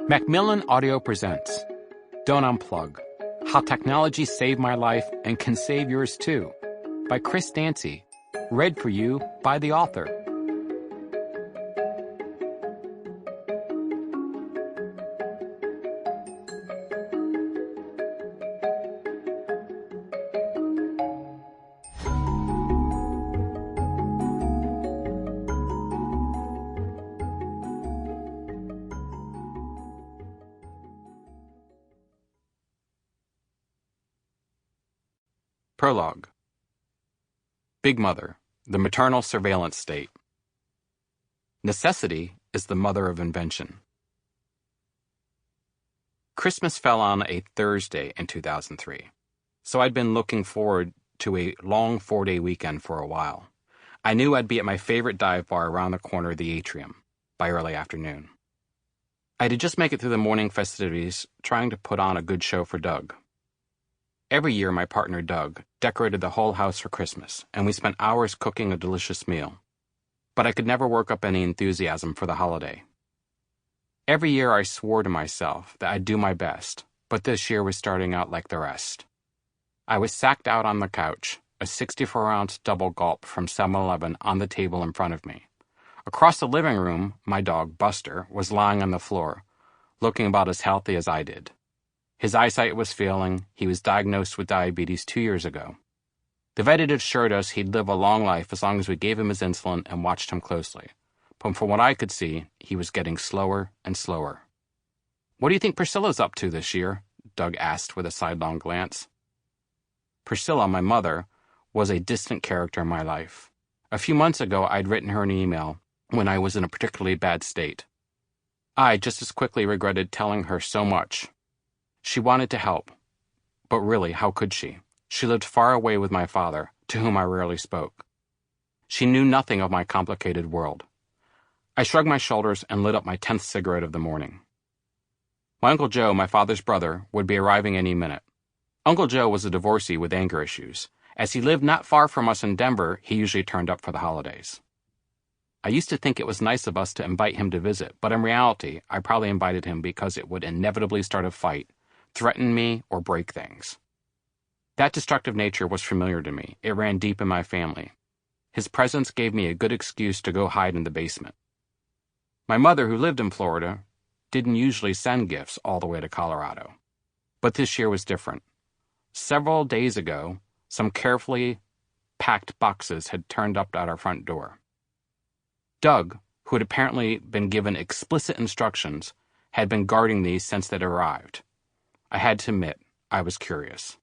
Macmillan Audio presents Don't Unplug, How Technology Saved My Life and Can Save Yours Too, by Dancy, read for you by the author. Prologue. Big Mother, the maternal surveillance state. Necessity is the mother of invention. Christmas fell on a Thursday in 2003, so I'd been looking forward to a long 4-day weekend for a while. I knew I'd be at my favorite dive bar around the corner of the atrium by early afternoon. I had just make it through the morning festivities, trying to put on a good show for Doug. Every year, my partner Doug decorated the whole house for Christmas, and we spent hours cooking a delicious meal. But I could never work up any enthusiasm for the holiday. Every year I swore to myself that I'd do my best, but this year was starting out like the rest. I was sacked out on the couch, a 64-ounce double gulp from 7-Eleven on the table in front of me. Across the living room, my dog, Buster, was lying on the floor, looking about as healthy as I did. His eyesight was failing. He was diagnosed with diabetes 2 years ago. The vet had assured us he'd live a long life as long as we gave him his insulin and watched him closely. But from what I could see, he was getting slower and slower. "What do you think Priscilla's up to this year?" Doug asked with a sidelong glance. Priscilla, my mother, was a distant character in my life. A few months ago, I'd written her an email when I was in a particularly bad state. I just as quickly regretted telling her so much. She wanted to help, but really, how could she? She lived far away with my father, to whom I rarely spoke. She knew nothing of my complicated world. I shrugged my shoulders and lit up my 10th cigarette of the morning. My Uncle Joe, my father's brother, would be arriving any minute. Uncle Joe was a divorcee with anger issues. As he lived not far from us in Denver, he usually turned up for the holidays. I used to think it was nice of us to invite him to visit, but in reality, I probably invited him because it would inevitably start a fight, threaten me, or break things. That destructive nature was familiar to me. It ran deep in my family. His presence gave me a good excuse to go hide in the basement. My mother, who lived in Florida, didn't usually send gifts all the way to Colorado. But this year was different. Several days ago, some carefully packed boxes had turned up at our front door. Doug, who had apparently been given explicit instructions, had been guarding these since they'd arrived. I had to admit, I was curious.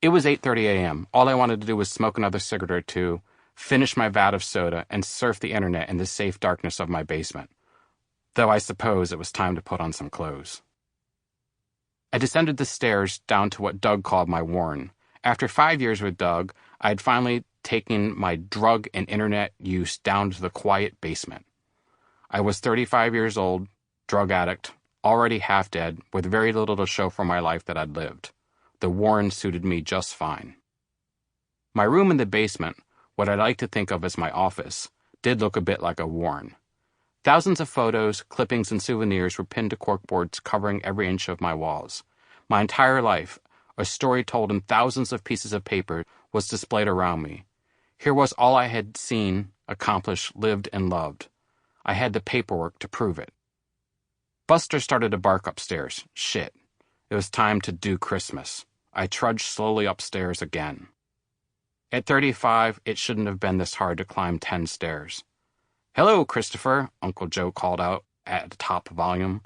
It was 8:30 a.m. All I wanted to do was smoke another cigarette or two, finish my vat of soda, and surf the internet in the safe darkness of my basement, though I suppose it was time to put on some clothes. I descended the stairs down to what Doug called my warren. After 5 years with Doug, I had finally taken my drug and internet use down to the quiet basement. I was 35 years old, drug addict, already half dead, with very little to show for my life that I'd lived. The warren suited me just fine. My room in the basement, what I like to think of as my office, did look a bit like a warren. Thousands of photos, clippings, and souvenirs were pinned to corkboards covering every inch of my walls. My entire life, a story told in thousands of pieces of paper, was displayed around me. Here was all I had seen, accomplished, lived, and loved. I had the paperwork to prove it. Buster started to bark upstairs. Shit. It was time to do Christmas. I trudged slowly upstairs again. At 35, it shouldn't have been this hard to climb 10 stairs. "Hello, Christopher," Uncle Joe called out at the top volume.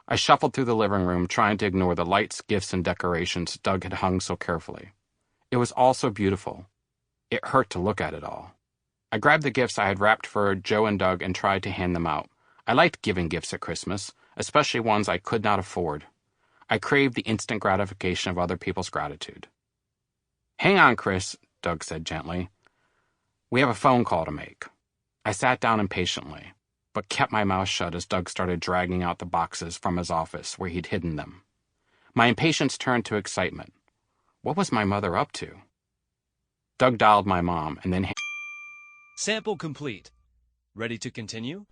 I shuffled through the living room, trying to ignore the lights, gifts, and decorations Doug had hung so carefully. It was all so beautiful. It hurt to look at it all. I grabbed the gifts I had wrapped for Joe and Doug and tried to hand them out. I liked giving gifts at Christmas, especially ones I could not afford. I craved the instant gratification of other people's gratitude. "Hang on, Chris," Doug said gently. "We have a phone call to make." I sat down impatiently, but kept my mouth shut as Doug started dragging out the boxes from his office where he'd hidden them. My impatience turned to excitement. What was my mother up to? Doug dialed my mom and then... Sample complete. Ready to continue?